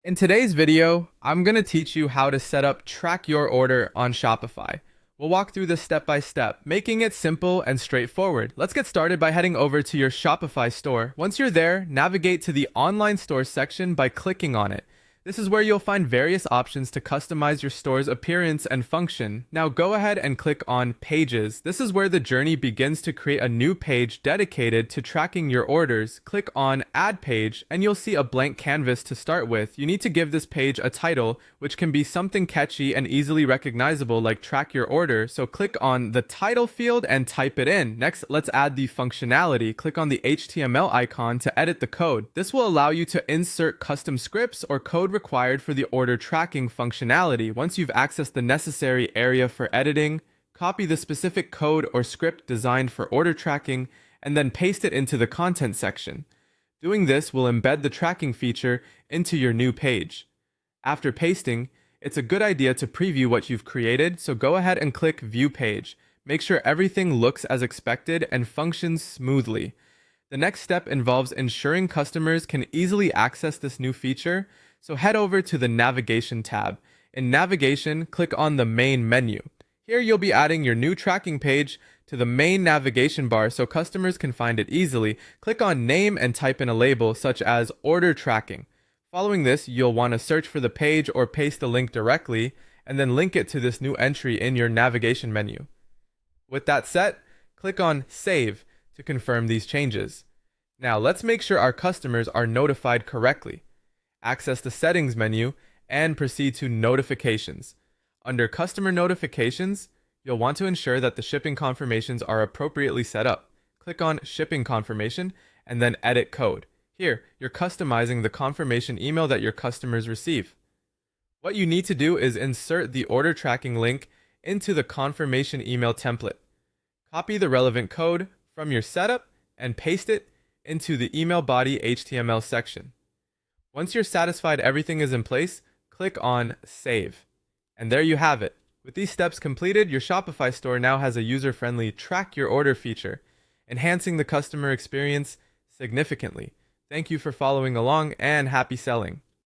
In today's video, I'm going to teach you how to set up Track Your Order on Shopify. We'll walk through this step by step, making it simple and straightforward. Let's get started by heading over to your Shopify store. Once you're there, navigate to the Online Store section by clicking on it. This is where you'll find various options to customize your store's appearance and function. Now go ahead and click on Pages. This is where the journey begins to create a new page dedicated to tracking your orders. Click on Add Page and you'll see a blank canvas to start with. You need to give this page a title, which can be something catchy and easily recognizable like Track Your Order. So click on the title field and type it in. Next, let's add the functionality. Click on the HTML icon to edit the code. This will allow you to insert custom scripts or code required for the order tracking functionality. Once you've accessed the necessary area for editing, copy the specific code or script designed for order tracking and then paste it into the content section. Doing this will embed the tracking feature into your new page. After pasting, it's a good idea to preview what you've created, so go ahead and click View Page. Make sure everything looks as expected and functions smoothly. The next step involves ensuring customers can easily access this new feature, so head over to the Navigation tab. In Navigation, click on the Main menu. Here you'll be adding your new tracking page to the main navigation bar so customers can find it easily. Click on Name and type in a label such as Order Tracking. Following this, you'll want to search for the page or paste the link directly, and then link it to this new entry in your navigation menu. With that set, click on Save to confirm these changes. Now let's make sure our customers are notified correctly. Access the Settings menu and proceed to Notifications. Under Customer Notifications, you'll want to ensure that the shipping confirmations are appropriately set up. Click on Shipping Confirmation and then Edit Code. Here, you're customizing the confirmation email that your customers receive. What you need to do is insert the order tracking link into the confirmation email template. Copy the relevant code from your setup and paste it into the email body HTML section. Once you're satisfied everything is in place, click on Save. And there you have it. With these steps completed, your Shopify store now has a user-friendly Track Your Order feature, enhancing the customer experience significantly. Thank you for following along and happy selling.